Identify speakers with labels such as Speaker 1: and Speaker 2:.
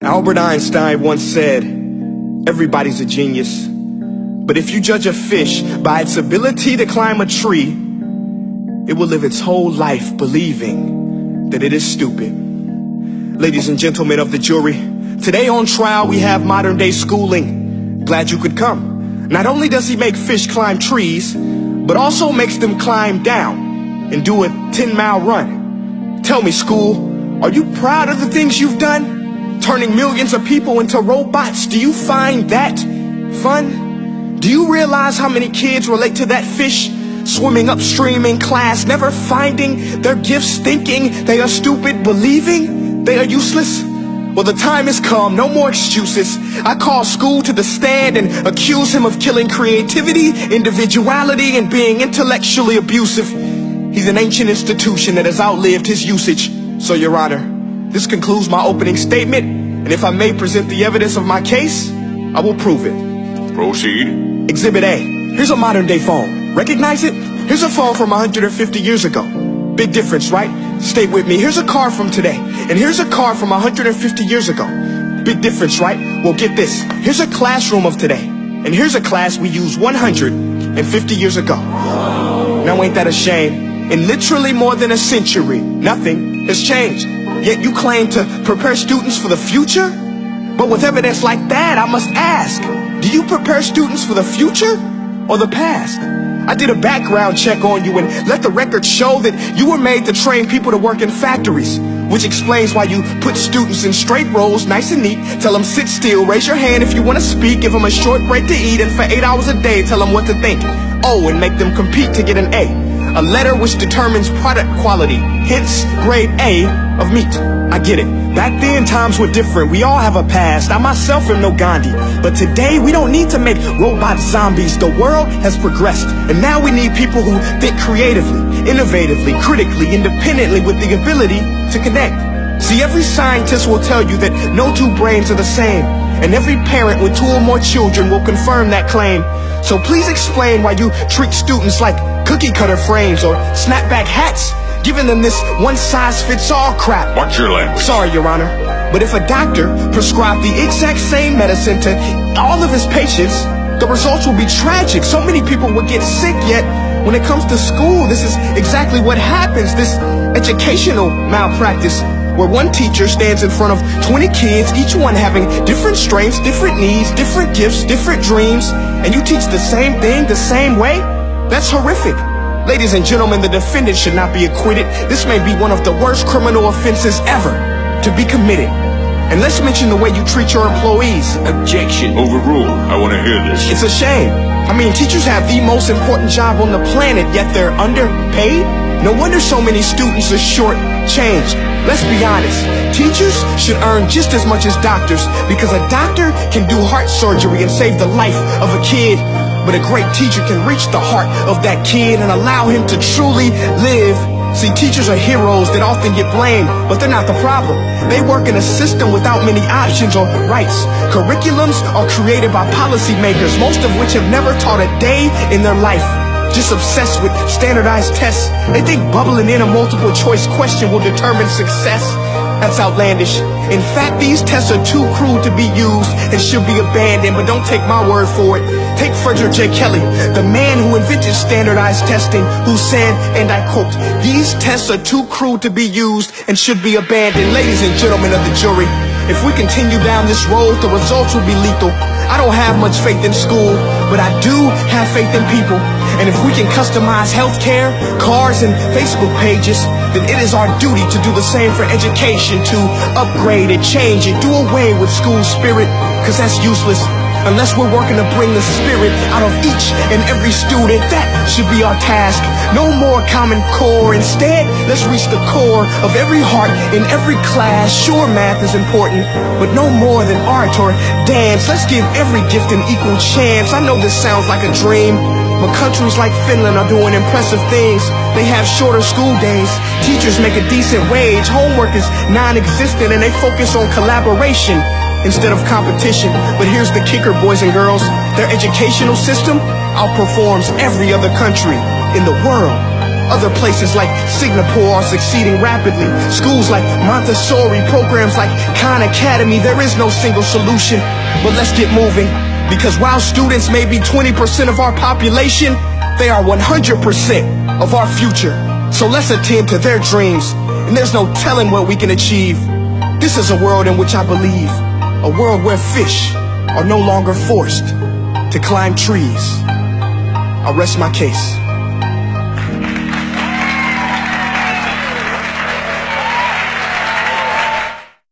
Speaker 1: Albert Einstein once said, everybody's a genius, but if you judge a fish by its ability to climb a tree, it will live its whole life believing that it is stupid. Ladies and gentlemen of the jury, today on trial we have modern day schooling. Glad you could come. Not only does he make fish climb trees, but also makes them climb down and do a 10-mile run. Tell me, school, are you proud of the things you've done? Turning millions of people into robots, do you find that fun? Do you realize how many kids relate to that fish swimming upstream in class, never finding their gifts, thinking they are stupid, believing they are useless? Well, the time has come, no more excuses. I call school to the stand and accuse him of killing creativity, individuality, and being intellectually abusive. He's an ancient institution that has outlived his usage. So, Your Honor, this concludes my opening statement, and if I may present the evidence of my case, I will prove it.
Speaker 2: Proceed.
Speaker 1: Exhibit A. Here's a modern day phone. Recognize it? Here's a phone from 150 years ago. Big difference, right? Stay with me. Here's a car from today, and here's a car from 150 years ago. Big difference, right? Well, get this. Here's a classroom of today, and here's a class we used 150 years ago. Now ain't that a shame? In literally more than a century, nothing has changed. Yet you claim to prepare students for the future? But with evidence like that, I must ask, do you prepare students for the future or the past? I did a background check on you and let the record show that you were made to train people to work in factories, which explains why you put students in straight rows, nice and neat, tell them sit still, raise your hand if you want to speak, give them a short break to eat, and for 8 hours a day tell them what to think. Oh, and make them compete to get an A letter which determines product quality, hence grade A of meat. I get it. Back then, times were different. We all have a past. I myself am no Gandhi. But today, we don't need to make robot zombies. The world has progressed. And now we need people who think creatively, innovatively, critically, independently, with the ability to connect. See, every scientist will tell you that no two brains are the same. And every parent with 2 or more children will confirm that claim. So please explain why you treat students like cookie cutter frames or snapback hats, giving them this one-size-fits-all crap.
Speaker 2: Watch your language.
Speaker 1: Sorry, Your Honor, but if a doctor prescribed the exact same medicine to all of his patients, the results will be tragic. So many people will get sick, yet when it comes to school, this is exactly what happens. This educational malpractice, where one teacher stands in front of 20 kids, each one having different strengths, different needs, different gifts, different dreams, and you teach the same thing the same way? That's horrific. Ladies and gentlemen, the defendant should not be acquitted. This may be one of the worst criminal offenses ever to be committed. And let's mention the way you treat your employees.
Speaker 2: Objection. Overruled. I want to hear this.
Speaker 1: It's a shame. I mean, teachers have the most important job on the planet, yet they're underpaid? No wonder so many students are short-changed. Let's be honest. Teachers should earn just as much as doctors, because a doctor can do heart surgery and save the life of a kid. But a great teacher can reach the heart of that kid and allow him to truly live. See, teachers are heroes that often get blamed, but they're not the problem. They work in a system without many options or rights. Curriculums are created by policymakers, most of which have never taught a day in their life. Just obsessed with standardized tests. They think bubbling in a multiple choice question will determine success. That's outlandish. In fact, these tests are too crude to be used and should be abandoned, but don't take my word for it. Take Frederick J. Kelly, the man who invented standardized testing, who said, and I quote, "These tests are too crude to be used and should be abandoned." Ladies and gentlemen of the jury, if we continue down this road, the results will be lethal. I don't have much faith in school, but I do have faith in people. And if we can customize healthcare, cars, and Facebook pages, then it is our duty to do the same for education, to upgrade it, change it, do away with school spirit, because that's useless. Unless we're working to bring the spirit out of each and every student, that should be our task. No more Common Core. Instead, let's reach the core of every heart in every class. Sure, math is important, but no more than art or dance. Let's give every gift an equal chance. I know this sounds like a dream, but countries like Finland are doing impressive things. They have shorter school days. Teachers make a decent wage. Homework is non-existent, and they focus on collaboration instead of competition. But here's the kicker, boys and girls. Their educational system outperforms every other country in the world. Other places like Singapore are succeeding rapidly. Schools like Montessori, programs like Khan Academy. There is no single solution, but let's get moving. Because while students may be 20% of our population, they are 100% of our future. So let's attend to their dreams, and there's no telling what we can achieve. This is a world in which I believe, a world where fish are no longer forced to climb trees. I'll rest my case.